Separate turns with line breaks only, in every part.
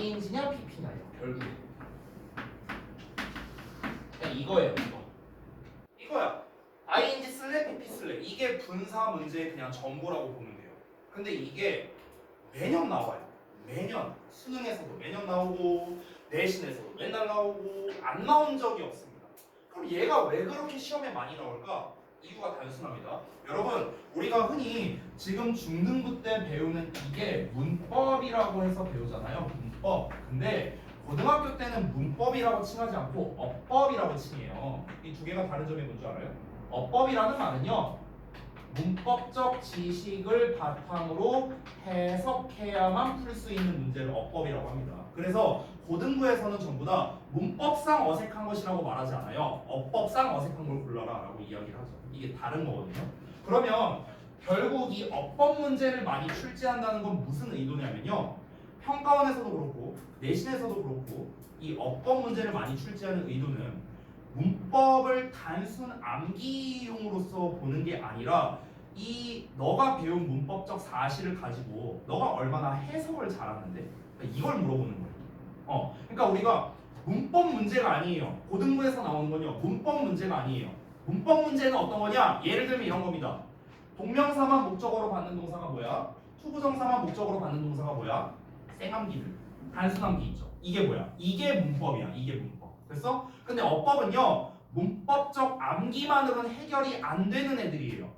ing냐 pp냐예요. 결국에. 그냥 이거예요. 이거야. ing 쓸래 pp 쓸래. 이게 분사 문제의 그냥 전부라고 보면 돼요. 근데 이게 매년 나와요. 매년. 수능에서도 매년 나오고 내신에서도 맨날 나오고 안 나온 적이 없습니다. 그럼 얘가 왜 그렇게 시험에 많이 나올까? 이유가 단순합니다. 여러분, 우리가 흔히 지금 중등부 때 배우는 이게 문법이라고 해서 배우잖아요. 문법. 근데 고등학교 때는 문법이라고 칭하지 않고 어법이라고 칭해요. 이 두 개가 다른 점이 뭔지 알아요? 어법이라는 말은요, 문법적 지식을 바탕으로 해석해야만 풀 수 있는 문제를 어법이라고 합니다. 그래서 고등부에서는 전부 다 문법상 어색한 것이라고 말하지 않아요. 어법상 어색한 걸 골라라 라고 이야기를 하죠. 이게 다른 거거든요. 그러면 결국 이 어법 문제를 많이 출제한다는 건 무슨 의도냐면요, 평가원에서도 그렇고 내신에서도 그렇고 이 어법 문제를 많이 출제하는 의도는 문법을 단순 암기용으로서 보는 게 아니라 이 너가 배운 문법적 사실을 가지고 너가 얼마나 해석을 잘하는데 이걸 물어보는 거예요. 그러니까 우리가 문법 문제가 아니에요. 고등부에서 나오는 건요, 문법 문제가 아니에요. 문법 문제는 어떤 거냐? 예를 들면 이런 겁니다. 동명사만 목적어로 받는 동사가 뭐야? 투부정사만 목적어로 받는 동사가 뭐야? 쌩암기들, 단순암기 있죠. 이게 뭐야? 이게 문법이야. 이게 문법. 됐어? 근데 어법은요, 문법적 암기만으로는 해결이 안 되는 애들이에요.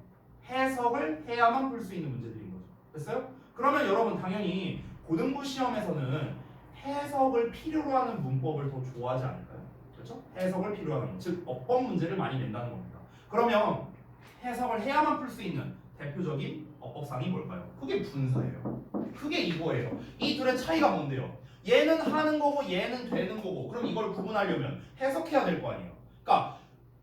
해석을 해야만 풀 수 있는 문제들인 거죠. 됐어요? 그러면 여러분 당연히 고등부 시험에서는 해석을 필요로 하는 문법을 더 좋아하지 않을까요? 그렇죠? 해석을 필요로 하는, 즉 어법 문제를 많이 낸다는 겁니다. 그러면 해석을 해야만 풀 수 있는 대표적인 어법상이 뭘까요? 그게 분사예요. 그게 이거예요. 이 둘의 차이가 뭔데요? 얘는 하는 거고 얘는 되는 거고, 그럼 이걸 구분하려면 해석해야 될 거 아니에요. 그러니까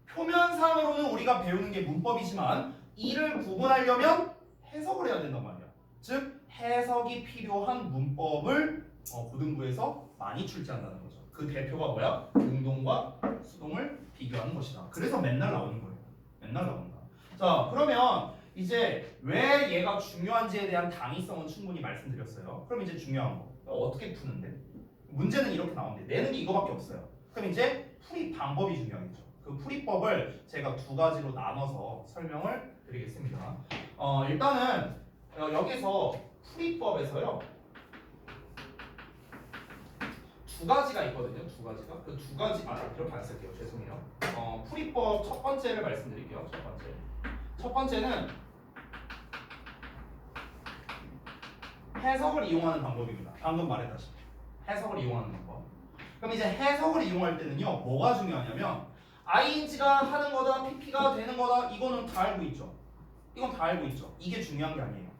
표면상으로는 우리가 배우는 게 문법이지만 이를 구분하려면 해석을 해야 된단 말이야. 즉 해석이 필요한 문법을 고등부에서 많이 출제한다는 거죠. 그 대표가 뭐야? 능동과 수동을 비교하는 것이다. 그래서 맨날 나오는 거예요. 맨날 나온다. 자, 그러면 이제 왜 얘가 중요한지에 대한 당위성은 충분히 말씀드렸어요. 그럼 이제 중요한 거 어떻게 푸는데? 문제는 이렇게 나오는데 내는 게 이거밖에 없어요. 그럼 이제 풀이 방법이 중요하겠죠. 그 풀이법을 제가 두 가지로 나눠서 설명을 드리겠습니다. 일단은 여기서 풀이법에서요 두 가지가 있거든요. 두 가지가 그 두 가지 이렇게 안 쓸게요. 죄송해요. 풀이법 첫 번째를 말씀드릴게요. 첫 번째는 해석을 이용하는 방법입니다. 방금 말했다시피 해석을 이용하는 방법. 그럼 이제 해석을 이용할 때는요, 뭐가 중요하냐면 ing가 하는 거다, pp가 되는 거다, 이거는 다 알고 있죠. 이건 다 알고 있죠. 이게 중요한 게 아니에요.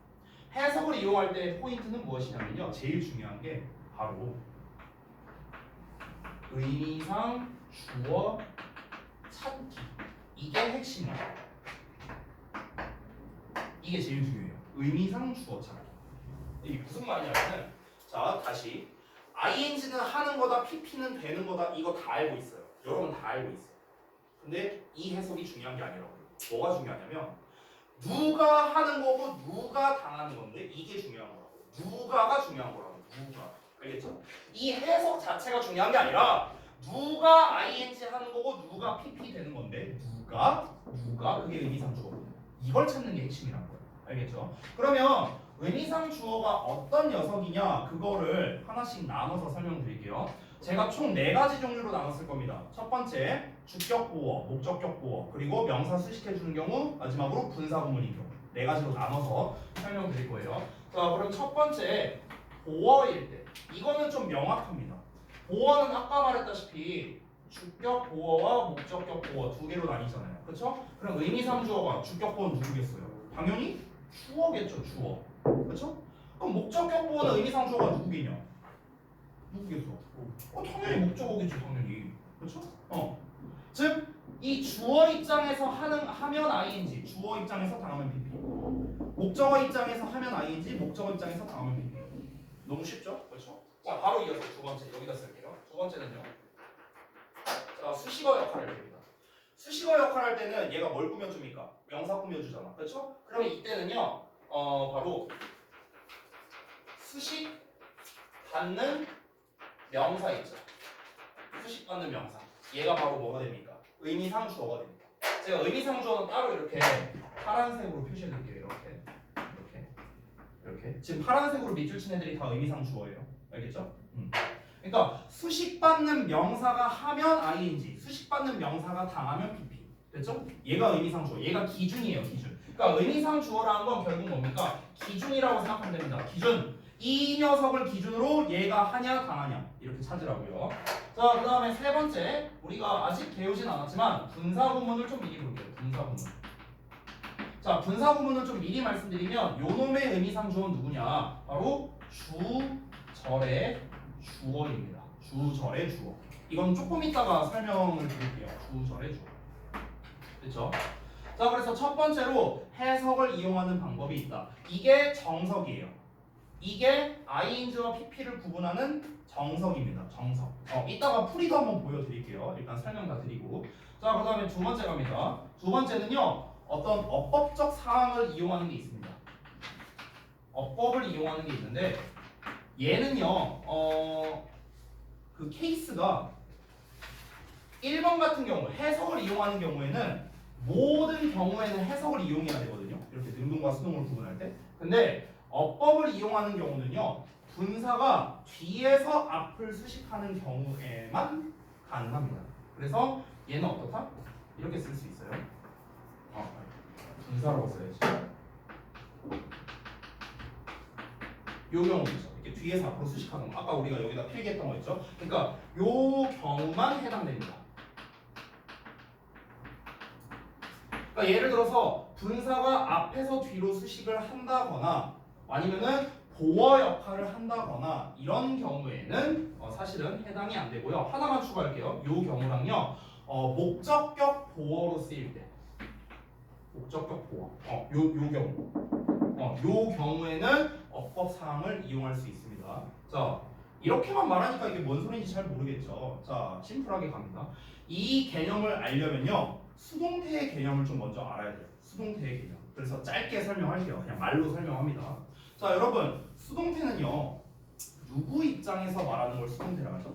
해석을 이용할 때 포인트는 무엇이냐면요, 제일 중요한 게 바로 의미상 주어 찾기. 이게 핵심이에요. 이게 제일 중요해요. 의미상 주어 찾기. 이게 무슨 말이냐면, 자 다시 ing는 하는 거다, pp는 되는 거다, 이거 다 알고 있어요. 여러분 다 알고 있어요. 근데 이 해석이 중요한 게 아니라고요. 뭐가 중요하냐면 누가 하는 거고 누가 당하는 건데, 이게 중요한 거라고. 누가가 중요한 거라고. 누가. 알겠죠? 이 해석 자체가 중요한 게 아니라 누가 ing 하는 거고 누가 pp 되는 건데, 누가 그게 의미상 주어. 이걸 찾는 게 핵심이란 거예요. 알겠죠? 그러면 의미상 주어가 어떤 녀석이냐, 그거를 하나씩 나눠서 설명드릴게요. 제가 총 4가지 종류로 나눴을 겁니다. 첫 번째 주격 보어, 목적격 보어, 그리고 명사 수식해주는 경우, 마지막으로 분사 구문인 경우, 4가지로 나눠서 설명드릴 거예요. 자, 그럼 첫 번째 보어일 때, 이거는 좀 명확합니다. 보어는 아까 말했다시피 주격 보어와 목적격 보어 두 개로 나뉘잖아요. 그렇죠? 그럼 의미상 주어가 주격 보어는 누구겠어요? 당연히 주어겠죠. 주어. 그렇죠? 그럼 목적격 보어는 의미상 주어가 누구겠냐? 누구겠어? 당연히 목적어겠죠. 당연히. 그렇죠? 즉 이 주어 입장에서 하면 ing, 주어 입장에서 당하면 pp. 목적어 입장에서 하면 ing, 목적어 입장에서 당하면 pp. 너무 쉽죠? 그렇죠? 자, 바로 이어서 두 번째 여기다 쓸게요. 두 번째는요. 자, 수식어 역할을 합니다. 수식어 역할을 할 때는 얘가 뭘 꾸며줍니까? 명사 꾸며주잖아. 그렇죠? 그러면 이때는요, 바로 수식 받는 명사 있죠. 수식받는 명사. 얘가 바로 뭐가 됩니까? 의미상 주어가 됩니다. 제가 의미상 주어는 따로 이렇게 파란색으로 표시해 드릴게요. 이렇게. 지금 파란색으로 밑줄 친 애들이 다 의미상 주어예요. 알겠죠? 그러니까 수식받는 명사가 하면 ing, 수식받는 명사가 당하면 pp. 됐죠? 얘가 의미상 주어. 얘가 기준이에요, 기준. 그러니까 의미상 주어라는 건 결국 뭡니까? 기준이라고 생각하면 됩니다. 기준. 이 녀석을 기준으로 얘가 하냐 당하냐 이렇게 찾으라고요. 자, 그 다음에 세 번째, 우리가 아직 배우진 않았지만 분사구문을 좀 미리 볼게요. 분사구문. 자, 분사구문을 좀 미리 말씀드리면 요놈의 의미상 주어는 누구냐? 바로 주절의 주어입니다. 주절의 주어. 이건 조금 이따가 설명을 드릴게요. 주절의 주어. 됐죠? 자, 그래서 첫 번째로 해석을 이용하는 방법이 있다. 이게 정석이에요. 이게 ing와 pp를 구분하는 정석입니다. 정석. 이따가 풀이도 한번 보여드릴게요. 일단 설명 다 드리고. 자, 그 다음에 두 번째 갑니다. 두 번째는요, 어떤 어법적 사항을 이용하는 게 있습니다. 어법을 이용하는 게 있는데, 얘는요, 그 케이스가 1번 같은 경우, 해석을 이용하는 경우에는 모든 경우에는 해석을 이용해야 되거든요. 이렇게 능동과 수동을 구분할 때. 근데 어법을 이용하는 경우는요, 분사가 뒤에서 앞을 수식하는 경우에만 가능합니다. 그래서 얘는 어떻다? 이렇게 쓸 수 있어요. 분사라고 써야지. 요 경우도 있죠. 이렇게 뒤에서 앞으로 수식하는 거. 아까 우리가 여기다 필기했던 거 있죠. 그러니까 요 경우만 해당됩니다. 그러니까 예를 들어서 분사가 앞에서 뒤로 수식을 한다거나 아니면은 보어 역할을 한다거나 이런 경우에는 사실은 해당이 안 되고요. 하나만 추가할게요. 요 경우랑요. 목적격 보어로 쓰일 때. 목적격 보어. 요 경우. 요 경우에는 어법 사항을 이용할 수 있습니다. 자, 이렇게만 말하니까 이게 뭔 소리인지 잘 모르겠죠. 자, 심플하게 갑니다. 이 개념을 알려면요. 수동태의 개념을 좀 먼저 알아야 돼요. 수동태의 개념. 그래서 짧게 설명할게요. 그냥 말로 설명합니다. 자, 여러분, 수동태는요. 누구 입장에서 말하는 걸 수동태라고 하죠?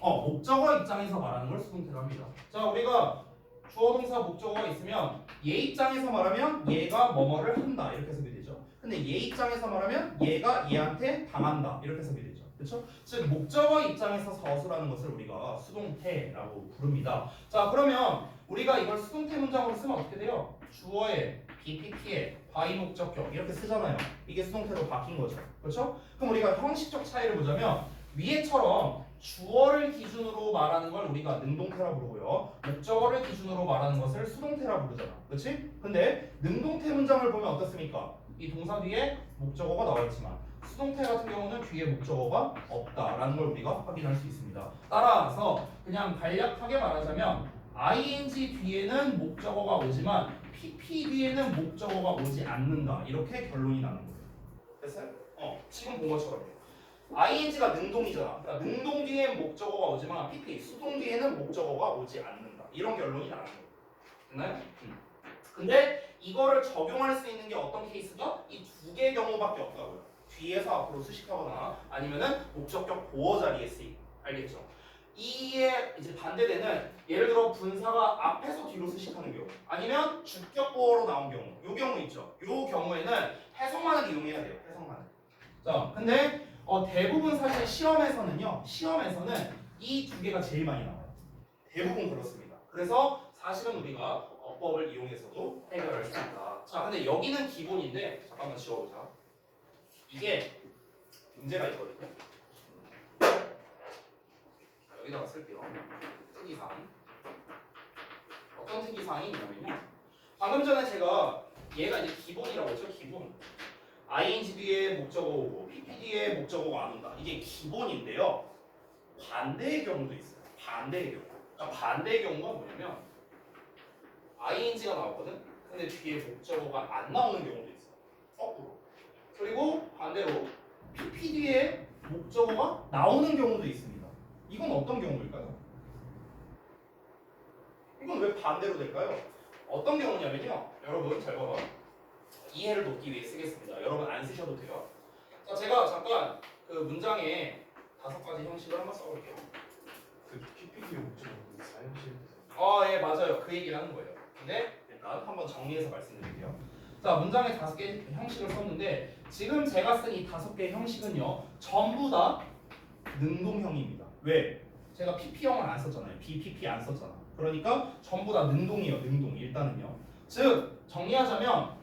목적어 입장에서 말하는 걸 수동태라고 합니다. 자, 우리가 주어 동사 목적어가 있으면 얘 입장에서 말하면 얘가 뭐뭐를 한다 이렇게 해석이 되죠. 근데 얘 입장에서 말하면 얘가 얘한테 당한다 이렇게 해석이 되죠. 그렇죠? 즉 목적어 입장에서 서술하는 것을 우리가 수동태라고 부릅니다. 자, 그러면 우리가 이걸 수동태 문장으로 쓰면 어떻게 돼요? 주어에 BPP에 바이 목적격 이렇게 쓰잖아요. 이게 수동태로 바뀐 거죠. 그렇죠? 그럼 우리가 형식적 차이를 보자면 위에처럼 주어를 기준으로 말하는 걸 우리가 능동태라 부르고요. 목적어를 기준으로 말하는 것을 수동태라 부르잖아. 그렇지? 근데 능동태 문장을 보면 어떻습니까? 이 동사 뒤에 목적어가 나와 있지만 수동태 같은 경우는 뒤에 목적어가 없다라는 걸 우리가 확인할 수 있습니다. 따라서 그냥 간략하게 말하자면 ing 뒤에는 목적어가 오지만 pp 뒤에는 목적어가 오지 않는다. 이렇게 결론이 나는 거예요. 됐어요? 지금 본 것처럼. ing가 능동이잖아. 그러니까 능동 뒤에 목적어가 오지만 pp, 수동 뒤에는 목적어가 오지 않는다. 이런 결론이 나는 거예요. 됐나요? 근데 이거를 적용할 수 있는 게 어떤 케이스가? 이 두 개의 경우밖에 없다고요. 뒤에서 앞으로 수식하거나 아니면은 목적격 보어 자리에 쓰임. 알겠죠? 이에 이제 반대되는 예를 들어 분사가 앞에서 뒤로 수식하는 경우 아니면 주격 보어로 나온 경우 요 경우 있죠. 요 경우에는 해석만을 이용해야 돼요. 해석만을. 자, 근데 대부분 사실 시험에서는요. 시험에서는 이 두 개가 제일 많이 나와요. 대부분 그렇습니다. 그래서 사실은 우리가 어법을 이용해서도 해결할 수 있다. 자, 근데 여기는 기본인데 잠깐만 지워보자. 이게 문제가 있거든요. 여기다가 쓸게요. 특이사항. 어떤 특이사항이 있냐면요. 방금 전에 제가 얘가 이제 기본이라고 했죠. 기본. ing 뒤에 목적어 오고 pp 뒤에 목적어가 안 온다. 이게 기본인데요. 반대의 경우도 있어요. 반대의 경우. 그러니까 반대의 경우가 뭐냐면 ing가 나왔거든. 근데 뒤에 목적어가 안 나오는 경우도 있어. 거꾸로. 그리고 반대로 pp 뒤에 목적어가 나오는 경우도 있습니다. 이건 어떤 경우일까요? 이건 왜 반대로 될까요? 어떤 경우냐면요. 여러분 잘 봐봐. 이해를 돕기 위해 쓰겠습니다. 여러분 안 쓰셔도 돼요. 자, 제가 잠깐 그 문장에 5가지 형식을 한번 써볼게요.
그 PPT의 목적은 그 사용실
예, 맞아요. 그 얘기를 하는 거예요. 근데 일단 한번 정리해서 말씀드릴게요. 자, 문장에 5개 형식을 썼는데 지금 제가 쓴 이 5개의 형식은요 전부 다 능동형입니다. 왜? 제가 PP형을 안 썼잖아요. BPP 안 썼잖아. 그러니까 전부 다 능동이에요. 능동. 일단은요. 즉 정리하자면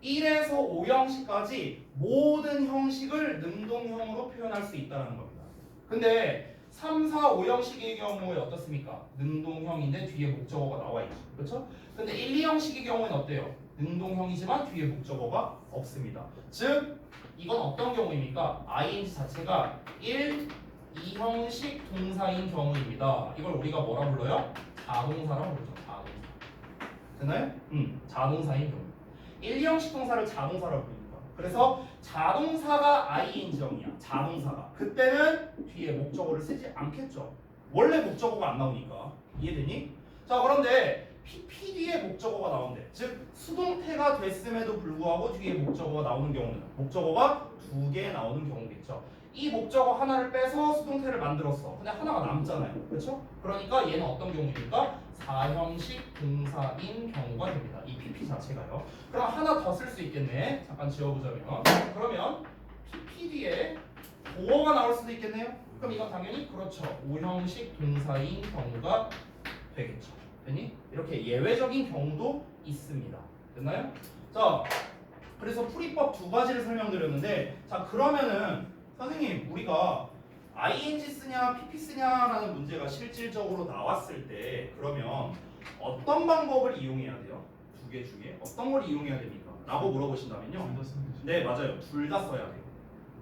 1에서 5형식까지 모든 형식을 능동형으로 표현할 수 있다는 겁니다. 근데 3, 4, 5형식의 경우에 어떻습니까? 능동형인데 뒤에 목적어가 나와 있죠. 그렇죠? 근데 1, 2형식의 경우에는 어때요? 능동형이지만 뒤에 목적어가 없습니다. 즉 이건 어떤 경우입니까? ing 자체가 1, 2형식 동사인 경우입니다. 이걸 우리가 뭐라 불러요? 자동사라고 부르죠. 자동사. 되나요? 자동사인 경우. 1, 2형식 동사를 자동사라고 부릅니다. 그래서 자동사가 ing형이야. 자동사가. 그때는 뒤에 목적어를 쓰지 않겠죠. 원래 목적어가 안 나오니까. 이해되니? 자, 그런데 PP 뒤에 목적어가 나온대. 즉 수동태가 됐음에도 불구하고 뒤에 목적어가 나오는 경우는 목적어가 2개 나오는 경우겠죠. 이 목적어 하나를 빼서 수동태를 만들었어. 근데 하나가 남잖아요. 그렇죠? 그러니까 얘는 어떤 경우입니까? 4형식 동사인 경우가 됩니다. 이 PP 자체가요. 그럼 하나 더 쓸 수 있겠네. 잠깐 지워보자면. 그러면 PP 뒤에 보어가 나올 수도 있겠네요. 그럼 이건 당연히 그렇죠. 5형식 동사인 경우가 되겠죠. 되니? 이렇게 예외적인 경우도 있습니다. 됐나요? 자, 그래서 풀이법 2가지를 설명드렸는데, 자 그러면은 선생님 우리가 ing 쓰냐 pp 쓰냐라는 문제가 실질적으로 나왔을 때 그러면 어떤 방법을 이용해야 돼요? 2개 중에 어떤 걸 이용해야 됩니까? 라고 물어보신다면요. 네, 맞아요. 둘 다 써야 돼요.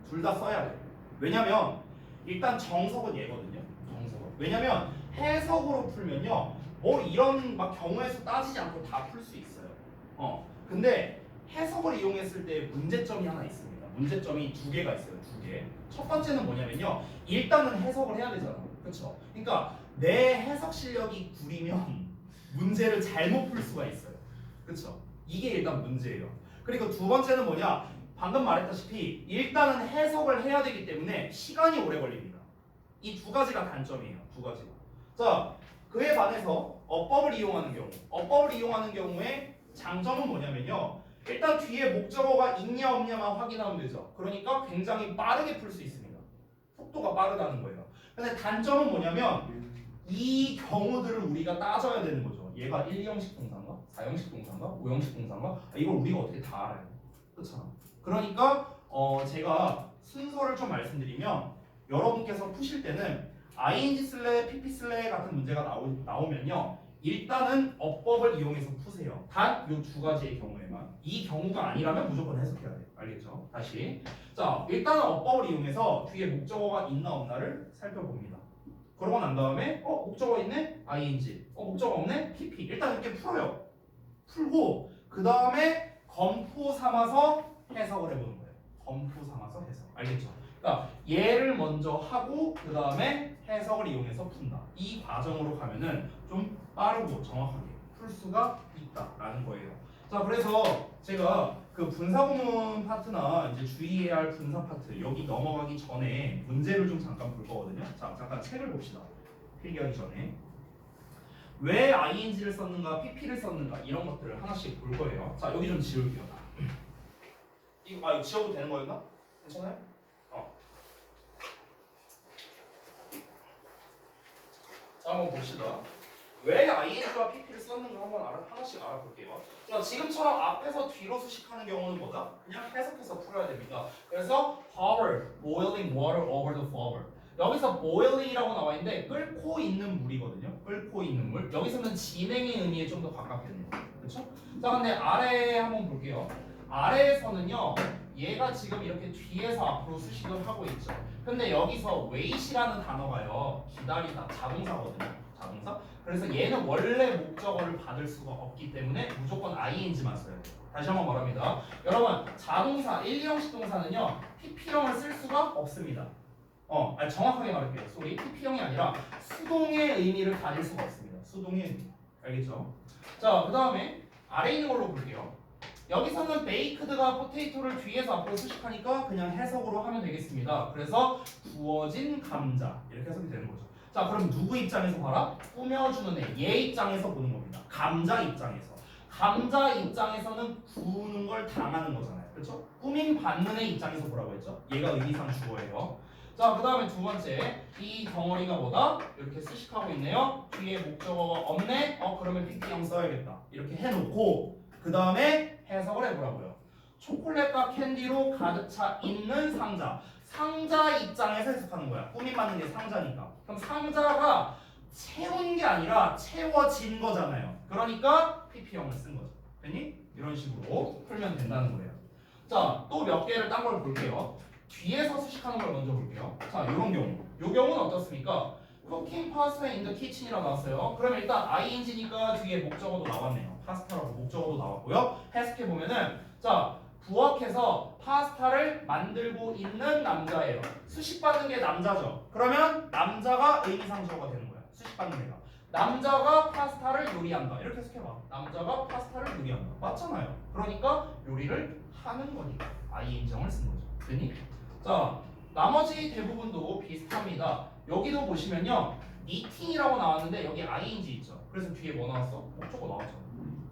둘 다 써야 돼요. 왜냐면 일단 정석은 얘거든요. 정석은. 왜냐면 해석으로 풀면요. 뭐 이런 막 경우의 수 따지지 않고 다 풀 수 있어요. 근데 해석을 이용했을 때 문제점이 하나 있습니다. 문제점이 2개가 있어요. 2개. 첫 번째는 뭐냐면요. 일단은 해석을 해야 되잖아. 그렇죠? 그러니까 내 해석 실력이 구리면 문제를 잘못 풀 수가 있어요. 그렇죠? 이게 일단 문제예요. 그리고 2번째는 뭐냐? 방금 말했다시피 일단은 해석을 해야 되기 때문에 시간이 오래 걸립니다. 이 2가지가 단점이에요. 2가지가. 자, 그에 반해서 어법을 이용하는 경우. 어법을 이용하는 경우에 장점은 뭐냐면요. 일단 뒤에 목적어가 있냐 없냐만 확인하면 되죠. 그러니까 굉장히 빠르게 풀 수 있습니다. 속도가 빠르다는 거예요. 근데 단점은 뭐냐면 이 경우들을 우리가 따져야 되는 거죠. 얘가 1, 2형식 동사인가? 4형식 동사인가? 5형식 동사인가? 이걸 우리가 어떻게 다 알아요. 그렇잖아. 그러니까 제가 순서를 좀 말씀드리면 여러분께서 푸실 때는 ing 쓸래, pp 쓸래 같은 문제가 나오면요. 일단은 어법을 이용해서 푸세요. 단 이 2가지의 경우에만. 이 경우가 아니라면 무조건 해석해야 돼요. 알겠죠? 다시. 자, 일단은 어법을 이용해서 뒤에 목적어가 있나 없나를 살펴봅니다. 그러고 난 다음에 목적어 있네? ing. 목적어 없네? pp. 일단 이렇게 풀어요. 풀고 그 다음에 검토 삼아서 해석을 해보는 거예요. 검토 삼아서 해석. 알겠죠? 그러니까 얘를 먼저 하고 그 다음에 해석을 이용해서 푼다. 이 과정으로 가면은 좀 빠르고 정확하게 풀 수가 있다라는 거예요. 자, 그래서 제가 그 분사구문 파트나 이제 주의해야 할 분사 파트 여기 넘어가기 전에 문제를 좀 잠깐 볼 거거든요. 자, 잠깐 책을 봅시다. 필기하기 전에 왜 ing를 썼는가, pp를 썼는가 이런 것들을 하나씩 볼 거예요. 자, 여기 좀 지울게요. 이거 지워도 되는 거였나? 괜찮아요? 자, 한번 봅시다. 왜 ing와 pp를 썼는가 한번 하나씩 알아볼게요. 자, 지금처럼 앞에서 뒤로 수식하는 경우는 뭐다? 그냥 해석해서 풀어야 됩니다. 그래서 hover, boiling water over the flower. 여기서 boiling이라고 나와 있는데 끓고 있는 물이거든요. 끓고 있는 물. 여기서는 진행의 의미에 좀 더 가깝겠네요. 그렇죠? 자, 근데 아래 한번 볼게요. 아래에서는요. 얘가 지금 이렇게 뒤에서 앞으로 수식을 하고 있죠. 근데 여기서 wait이라는 단어가요. 기다리다 자동사거든요. 자동사. 그래서 얘는 원래 목적어를 받을 수가 없기 때문에 무조건 ing만 써야 돼요. 다시 한번 말합니다. 여러분, 자동사 1, 2형식 동사는요. pp형을 쓸 수가 없습니다. 정확하게 말할게요. 소리 pp형이 아니라 수동의 의미를 가질 수가 없습니다. 수동의 의미. 알겠죠? 자, 그 다음에 아래 있는 걸로 볼게요. 여기서는 baked가 포테이토를 뒤에서 앞으로 수식하니까 그냥 해석으로 하면 되겠습니다. 그래서 구워진 감자 이렇게 해석이 되는 거죠. 자, 그럼 누구 입장에서 봐라? 꾸며주는 애, 얘 입장에서 보는 겁니다. 감자 입장에서. 감자 입장에서는 구우는 걸 당하는 거잖아요. 그렇죠? 꾸밈 받는 애 입장에서 보라고 했죠. 얘가 의미상 주어예요. 자, 그 다음에 두 번째, 이 덩어리가 뭐다? 이렇게 수식하고 있네요. 뒤에 목적어가 없네? 그러면 PP형 써야겠다. 이렇게 해놓고 그 다음에 해석을 해보라고요. 초콜릿과 캔디로 가득 차 있는 상자. 상자 입장에서 해석하는 거야. 꾸밈 받는 게 상자니까. 그럼 상자가 채운 게 아니라 채워진 거잖아요. 그러니까 PP형을 쓴 거죠. 됐니? 이런 식으로 풀면 된다는 거예요. 자, 또 몇 개를 딴 걸 볼게요. 뒤에서 수식하는 걸 먼저 볼게요. 자, 이런 경우. 이 경우는 어떻습니까? Cooking pasta in the kitchen이라고 나왔어요. 그러면 일단 ing니까 뒤에 목적어도 나왔네요. 파스타라고 목적어도 나왔고요. 해석해 보면은 자, 부엌에서 파스타를 만들고 있는 남자예요. 수식받는 게 남자죠. 그러면 남자가 의미상 주어가 되는 거야. 수식받는 애가. 남자가 파스타를 요리한다. 이렇게 해석해봐. 남자가 파스타를 요리한다. 맞잖아요. 그러니까 요리를 하는 거니까 ing형을 쓴 거죠. 됐니? 자, 나머지 대부분도 비슷합니다. 여기도 보시면요, 니팅이라고 나왔는데 여기 ing 있죠. 그래서 뒤에 뭐 나왔어? 목적어 나왔잖아.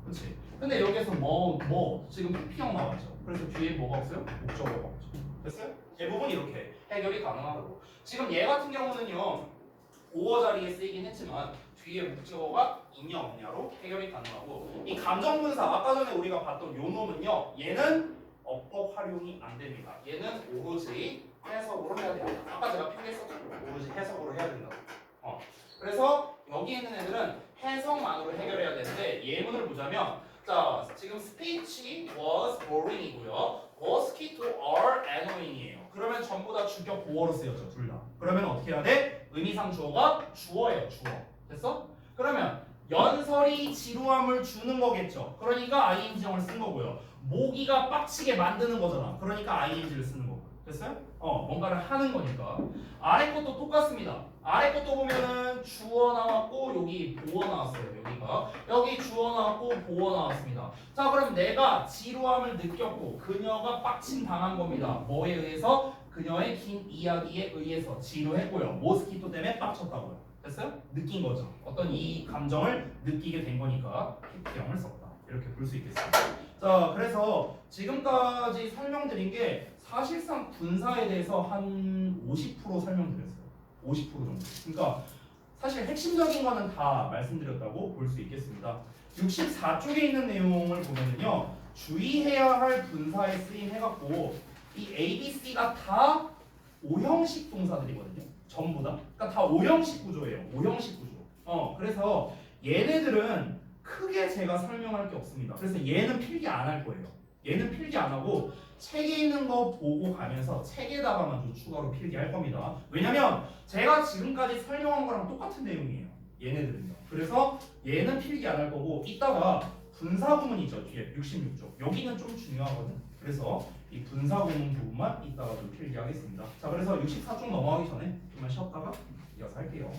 그렇지? 근데 여기에서 뭐 지금 PP형 나왔죠. 그래서 뒤에 뭐가 없어요? 목적어가 없죠. 됐어요? 대부분 이렇게 해결이 가능하고. 지금 얘 같은 경우는요, 5어 자리에 쓰이긴 했지만 뒤에 목적어가 있냐 없냐로 해결이 가능하고, 이 감정분사 아까 전에 우리가 봤던 요 놈은요, 얘는 어법 활용이 안 됩니다. 얘는 오로지 해석으로 해야 돼요. 아까 제가 필기했었죠. 오로지 해석으로 해야 된다고. 그래서 여기 있는 애들은 해석만으로 해결해야 되는데 예문을 보자면 자, 지금 speech was boring이고요. mosquito are annoying이에요. 그러면 전부 다 주격 보어로 쓰였죠. 둘 다. 그러면 어떻게 해야 돼? 의미상 주어가 주어예요. 주어. 됐어? 그러면 연설이 지루함을 주는 거겠죠. 그러니까 ing형을 쓴 거고요. 모기가 빡치게 만드는 거잖아. 그러니까 ing를 쓰는 거고. 됐어요? 뭔가를 하는 거니까. 아래 것도 똑같습니다. 아래 것도 보면은 주어 나왔고 여기 보어 나왔어요. 여기 주어 나왔고 보어 나왔습니다. 자, 그럼 내가 지루함을 느꼈고 그녀가 빡침 당한 겁니다. 뭐에 의해서? 그녀의 긴 이야기에 의해서 지루했고요. 모스키토 때문에 빡쳤다고요. 됐어요? 느낀 거죠. 어떤 이 감정을 느끼게 된 거니까 PP형을 썼다. 이렇게 볼 수 있겠습니다. 자, 그래서 지금까지 설명드린 게 사실상 분사에 대해서 한 50% 설명드렸어요. 50% 정도. 그러니까 사실 핵심적인 거는 다 말씀드렸다고 볼 수 있겠습니다. 64쪽에 있는 내용을 보면은요, 주의해야 할 분사에 쓰임 해갖고 이 A, B, C가 다 오형식 동사들이거든요. 전부 다. 그러니까 다 오형식 구조예요. 오형식 구조. 그래서 얘네들은 크게 제가 설명할 게 없습니다. 그래서 얘는 필기 안 할 거예요. 얘는 필기 안 하고 책에 있는 거 보고 가면서 책에다가만 좀 추가로 필기할 겁니다. 왜냐면 제가 지금까지 설명한 거랑 똑같은 내용이에요. 얘네들은요. 그래서 얘는 필기 안 할 거고 이따가 분사구문 있죠. 뒤에 66쪽. 여기는 좀 중요하거든. 그래서 이 분사구문 부분만 이따가 좀 필기하겠습니다. 자, 그래서 64쪽 넘어가기 전에 좀만 쉬었다가 이어서 할게요.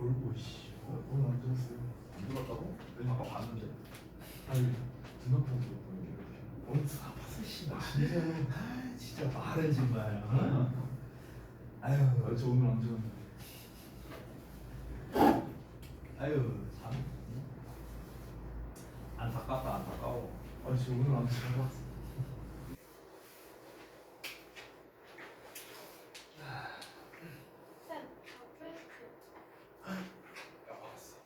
돌고 씨. 오늘 안 들었어요.
안 들었다고? 아까 봤는데.
아니 눈앞에서 이렇게.
오늘 아팠어 씨.
진짜로.
진짜 말은 정말. 아유.
저 오늘 안 들었는데.
아유 참. 안타깝다 안타까워.
저 오늘 안 들어봤어.
쌤, 저 프레스크.
야 봤어.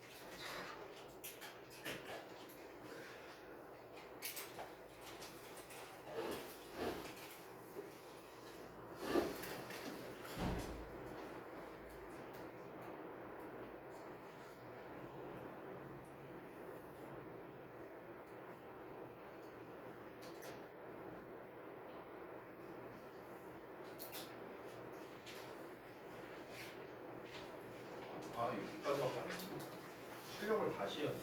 아 여기까지밖에 안 했지. 출력을 다시 해야 돼.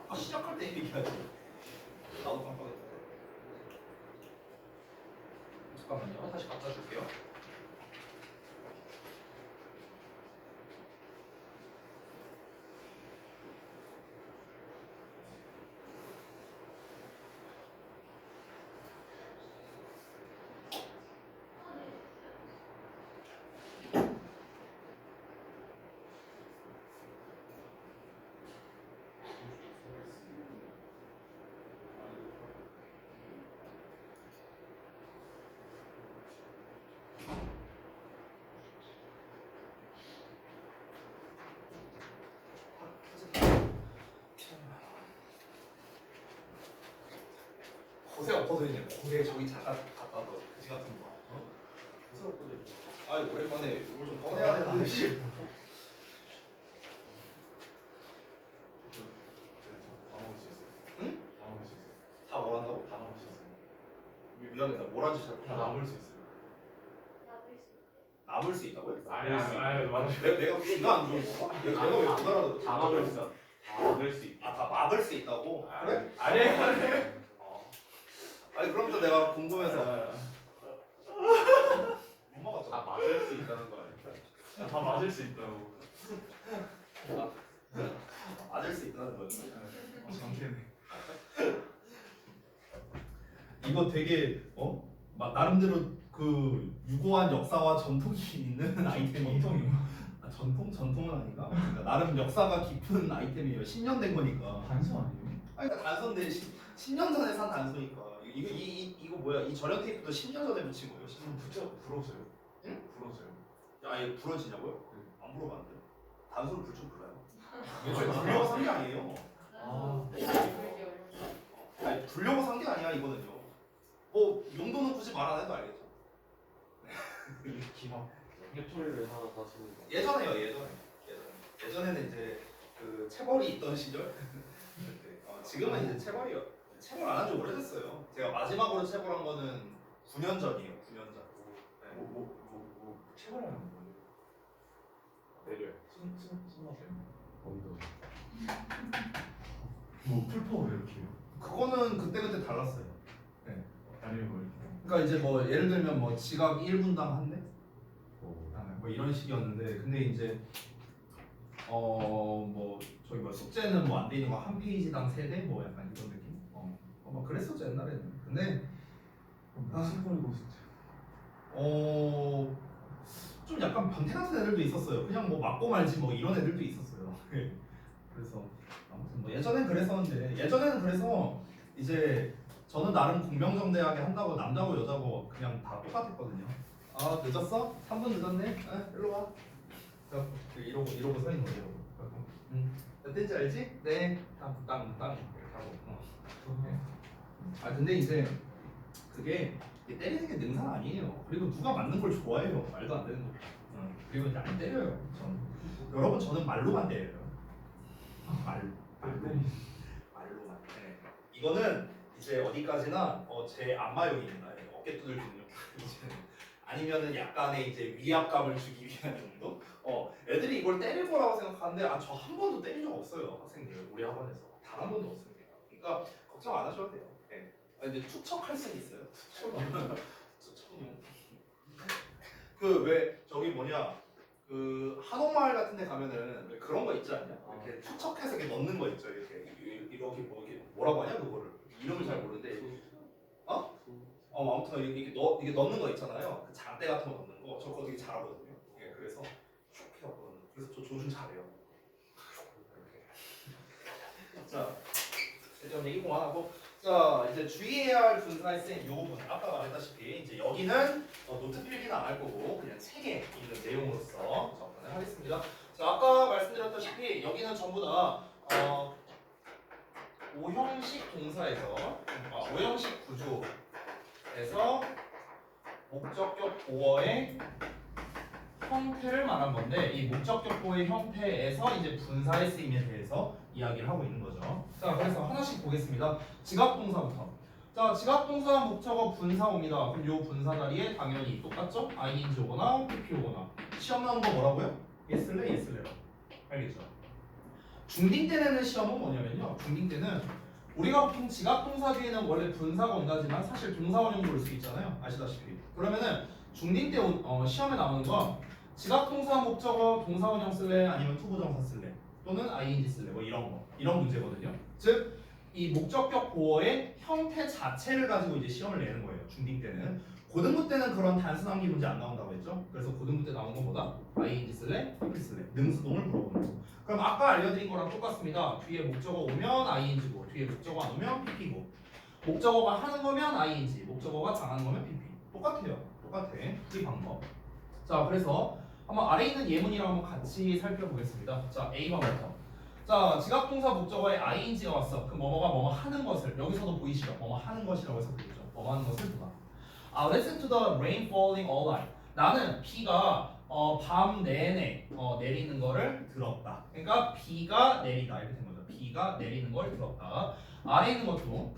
아까 시작할 때 얘기하지. 나도 깜빡했다. 잠깐만요. 다시 갖다 줄게요. 고세 없거든요. 고세 저기 잠깐 갖다 놔. 그지 같은 거. 어? 고세 없거든요. 아 오랜만에 이걸 좀 꺼내야 되는데. 씨.
다 먹을 수 있어요.
응?
다 먹을 수 있어요.
다 뭐란다고?
다 먹을 수 있어요.
미안해 나 뭐란지 잘
다
몰라.
남을 수 있어요.
남을 수 있다고요?
아니 맞아.
내가 귀가 안 좋은 거야? 내가 왜 못 알아듣어?
다 막을 수 있어. 다 막을 수 있어.
아 다 막을 수 있다고? 그래?
아니.
아니 그럼 또 내가 궁금해서 못 먹었어.
다 막을 수 있다는 거 아니야?
다 맞을 수 있다고.
맞을 수 있다는 거지.
장태네.
이거 되게 나름대로 그 유고한 역사와 전통이 있는 아이템이에요.
전통이요.
아, 전통은 아닌가? 그러니까 나름 역사가 깊은 아이템이에요. 10년 된 거니까.
단소 아니에요?
아니 그러니까 단서인데 10년 전에 산 단서니까 이거 뭐야? 이 절연 테이프도 10년 전에 붙인 거예요.
불었어요.
응?
불었어요.
야 이거 불어지냐고요?
네.
안 불어봤는데. 단서를 불 줄 몰라요. 이거 불려고 산 게 아니에요.
아.
아니 불려고 산 게 아니야 이거는요. 뭐 용도는 굳이 말 안 해도 알겠죠.
기막.
해초리를 하나 다시는 거.
예전에요 예전에는 이제 그 체벌이 있던 시절. 지금은 이제 체벌 안 한 지 오래됐어요. 제가 마지막으로 체벌한 거는 9년 전이에요. 9년 전. 네.
뭐 체벌하는 거예요?
내려.
숨어세요.
언더.
뭐 풀파워 이렇게요?
그거는 그때그때 달랐어요.
아니면 뭐 이렇게.
그러니까 이제 뭐 예를 들면 뭐 지각 1분당 한 대?
뭐
뭐 이런 식이었는데 근데 이제 뭐 저기 뭐 숙제는 뭐 안 돼 있는 거 한 페이지당 3대 뭐 약간 이런 느낌? 막 그랬었죠 옛날에는. 근데
무슨 거리고 진짜.
좀 약간 변태 같은 애들도 있었어요. 그냥 뭐 맞고 말지 뭐 이런 애들도 있었어요. 그래서 아무튼 뭐 예전엔 그랬었는데 예전에는 그래서 이제 저는 나름 공명정대하게 한다고 남자고 여자고 그냥 다 똑같았거든요. 아 늦었어? 3분 늦었네? 일로 와. 이러고 서 있는 거예요. 몇 대인지 알지? 네. 땅 이렇게 하고. 아 근데 이제 그게 때리는 게 능사는 아니에요. 그리고 누가 맞는 걸 좋아해요. 말도 안 되는 거. 그리고 이제 안 때려요. 여러분 저는 말로만 때려요. 말로만. 네. 이거는 이제 어디까지나 제 안마용입니다. 어깨 두들 근육. 아니면은 약간의 이제 위압감을 주기 위한 정도. 애들이 이걸 때릴 거라고 생각하는데 저 한 번도 때린 적 없어요. 학생들 우리 학원에서 단 한 번도 없습니다. 그러니까 걱정 안 하셔도 돼요. 네. 아, 근데 투척할 수는 있어요. 투척용. 그 왜 저기 뭐냐 그 한옥마을 같은데 가면은 왜 그런 거 있지 않냐? 이렇게 투척해서 이렇게 넣는 거 있죠. 이렇게 뭐 이렇게 뭐라고 하냐 그거를 이름을 잘 모르는데 아무튼 이게 넣는 거 있잖아요. 그 장대 같은 거 넣는 거 저 그거 되게 잘하거든요. 예, 그래서 슉 해갖고 그래서 저 조준 잘해요. 이렇게. 자 일단 얘기 그만하고 자 이제 주의해야 할 분사의 셈 요 부분 아까 말했다시피 이제 여기는 노트 필기는 안 할 거고 그냥 책에 있는 내용으로서 접근을 하겠습니다. 자 아까 말씀드렸다시피 여기는 전부 다 오형식 동사에서 오형식 구조에서 목적격 보어의 형태를 말한 건데 이 목적격 보어의 형태에서 이제 분사의 쓰임에 대해서 이야기를 하고 있는 거죠. 자 그래서 하나씩 보겠습니다. 지각동사부터. 자 지각동사 목적어 분사어입니다. 그럼 요 분사 자리에 당연히 똑같죠? ing 오거나 pp 오거나. 시험 나오는 거 뭐라고요? 예슬레 예슬레로. 알겠죠? 중딩 때 내는 시험은 뭐냐면요. 중딩 때는 우리가 보통 지각동사 뒤에는 원래 분사가 온다지만 사실 동사원형도 올 수 있잖아요. 아시다시피. 그러면은 중딩 때 시험에 나오는 건 지각동사 목적어 동사원형 쓸래 아니면 투부정사 쓸래 또는 ing 쓸래 뭐 이런 문제거든요. 즉 이 목적격 보어의 형태 자체를 가지고 이제 시험을 내는 거예요. 중딩 때는. 고등부 때는 그런 단순 암기 문제 안 나온다고 했죠. 그래서 고등부 때 나온 것보다 ing 쓸래 pp 쓸래 능수동을 물어보는 거. 그럼 아까 알려드린 거랑 똑같습니다. 뒤에 목적어 오면 ing고 뒤에 목적어 안 오면 pp고 목적어가 하는 거면 ing 목적어가 당하는 거면 pp 똑같아요. 똑같아. 이 방법. 자 그래서 한번 아래 있는 예문이랑 한번 같이 살펴보겠습니다. 자 A번부터. 자 지각동사 목적어에 ing가 왔어. 그럼 뭐뭐가 뭐뭐 하는 것을 여기서도 보이시죠? 뭐뭐 하는 것이라고 해서 보이죠. 뭐뭐 하는 것을 보다. Listen to the rain falling all night. 나는 비가 밤 내내 내리는 거를 들었다. 그러니까 비가 내리다 이렇게 된 거죠. 비가 내리는 걸 들었다. 아래 있는 것도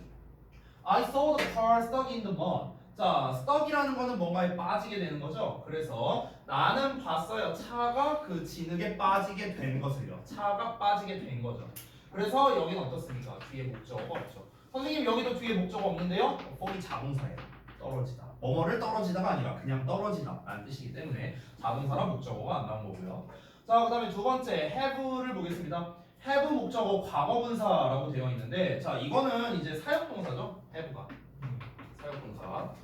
I saw the car stuck in the mud. 자, stuck이라는 거는 뭔가에 빠지게 되는 거죠. 그래서 나는 봤어요. 차가 그 진흙에 빠지게 된 것을요. 차가 빠지게 된 거죠. 그래서 여기는 어떻습니까? 뒤에 목적어가 없죠. 선생님 여기도 뒤에 목적어 없는데요? falling 자동사예요. 떨어지다. 뭐뭐를 떨어지다가 아니라 그냥 떨어지다 라는 뜻이기 때문에 자동사랑 목적어가 안 나온 거고요. 자, 그 다음에 두 번째 have를 보겠습니다. have 목적어 과거분사라고 되어 있는데 자 이거는 이제 사역동사죠. have가 사역동사.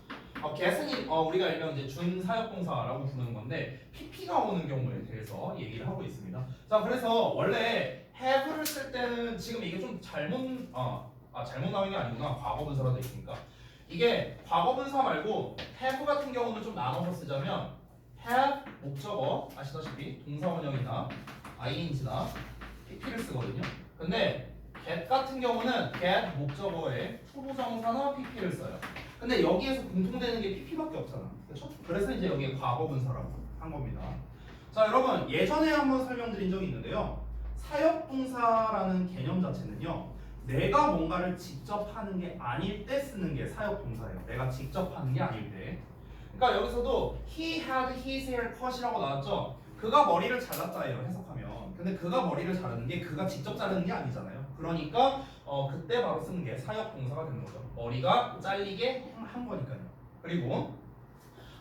get은 우리가 일명 이제 준사역동사라고 부르는 건데 pp가 오는 경우에 대해서 얘기를 하고 있습니다. 자 그래서 원래 have를 쓸 때는 지금 이게 좀 잘못 나온 게 아니구나. 과거분사로 되어 있으니까 이게 과거분사 말고 have 같은 경우는 좀 나눠서 쓰자면 have 목적어 아시다시피 동사원형이나 ing나 pp를 쓰거든요. 근데 get 같은 경우는 get 목적어에 투부정사나 pp를 써요. 근데 여기에서 공통되는 게 pp밖에 없잖아. 그렇죠? 그래서 이제 여기에 과거분사라고 한 겁니다. 자 여러분 예전에 한번 설명드린 적이 있는데요. 사역동사라는 개념 자체는요. 내가 뭔가를 직접 하는 게 아닐 때 쓰는 게 사역동사예요. 내가 직접 하는 게 아닐 때. 그러니까 여기서도 he had his hair cut이라고 나왔죠. 그가 머리를 잘랐다예요. 해석하면. 근데 그가 머리를 자르는 게 그가 직접 자르는 게 아니잖아요. 그러니까 그때 바로 쓰는 게 사역동사가 되는 거죠. 머리가 잘리게 한 거니까요. 그리고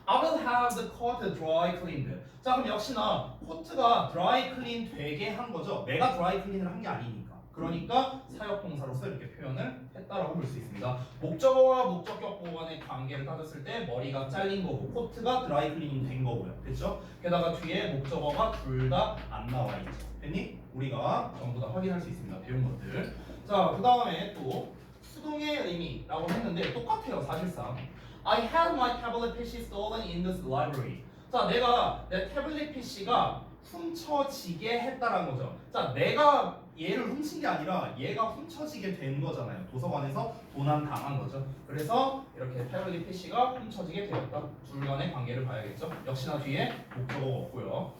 I will have the coat dry cleaned. 자 그럼 역시나 코트가 dry clean 되게 한 거죠. 내가 dry clean을 한 게 아니니까. 그러니까 사역동사로서 이렇게 표현을 했다라고 볼 수 있습니다. 목적어와 목적격 보호 간의 관계를 따졌을 때 머리가 잘린 거고 코트가 드라이 클리닝 된 거고요. 됐죠? 게다가 뒤에 목적어가 둘 다 안 나와 있죠. 됐니? 우리가 전부 다 확인할 수 있습니다. 배운 것들. 자, 그 다음에 또 수동의 의미라고 했는데 똑같아요. 사실상. I had my tablet PC stolen in this library. 자, 내가 내 태블릿 PC가 훔쳐지게 했다라는 거죠. 자, 내가 얘를 훔친 게 아니라 얘가 훔쳐지게 된 거잖아요. 도서관에서 도난 당한 거죠. 그래서 이렇게 태블릿 PC가 훔쳐지게 되었다. 둘 간의 관계를 봐야겠죠. 역시나 뒤에 목적어가 없고요.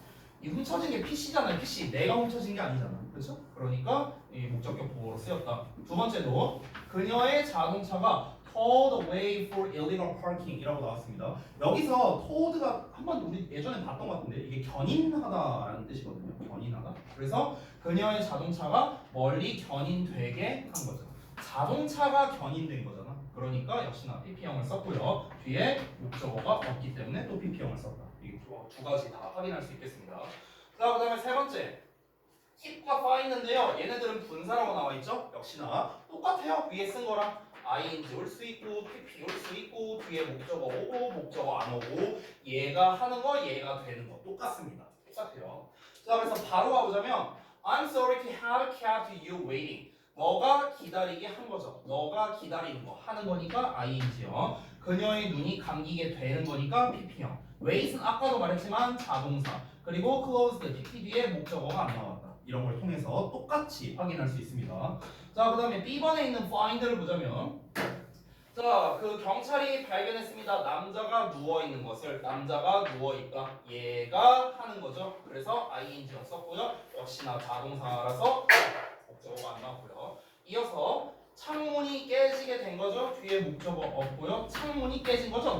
이 훔쳐진 게 PC잖아요. PC. 내가 훔쳐진 게 아니잖아. 그렇죠? 그러니까 이 목적격 보호로 쓰였다. 두 번째도 그녀의 자동차가 towed away for illegal parking 이라고 나왔습니다. 여기서 towed가 한번 우리 예전에 봤던 것 같은데 이게 견인하다라는 뜻이거든요. 견인하다. 그래서 그녀의 자동차가 멀리 견인되게 한 거죠.
자동차가 견인된 거잖아. 그러니까 역시나 PP형을 썼고요. 뒤에 목적어가 없기 때문에 또 PP형을 썼다. 이 두 가지 다 확인할 수 있겠습니다. 자, 그다음에 세 번째. keep과 find인데요. 얘네들은 분사라고 나와 있죠. 역시나 똑같아요. 위에 쓴 거랑 ing 올 수 있고 pp 올 수 있고 뒤에 목적어 오고 목적어 안 오고 얘가 하는 거 얘가 되는 거 똑같습니다. 똑같아요. 자, 그래서 바로 가보자면 I'm sorry to have kept you waiting. 너가 기다리게 한 거죠. 너가 기다리는 거 하는 거니까 ing요. 그녀의 눈이 감기게 되는 거니까 pp형. wait은 아까도 말했지만 자동사. 그리고 closed pp 뒤에 목적어가 안 나왔다. 이런 걸 통해서 똑같이 확인할 수 있습니다. 자, 그 다음에 B번에 있는 find를 보자면 자, 그 경찰이 발견했습니다. 남자가 누워있는 것을. 남자가 누워있다. 얘가 하는 거죠. 그래서 ing를 썼고요. 역시나 자동사라서 목적어가 안 나왔고요. 이어서 창문이 깨지게 된 거죠. 뒤에 목적어 없고요. 창문이 깨진 거죠.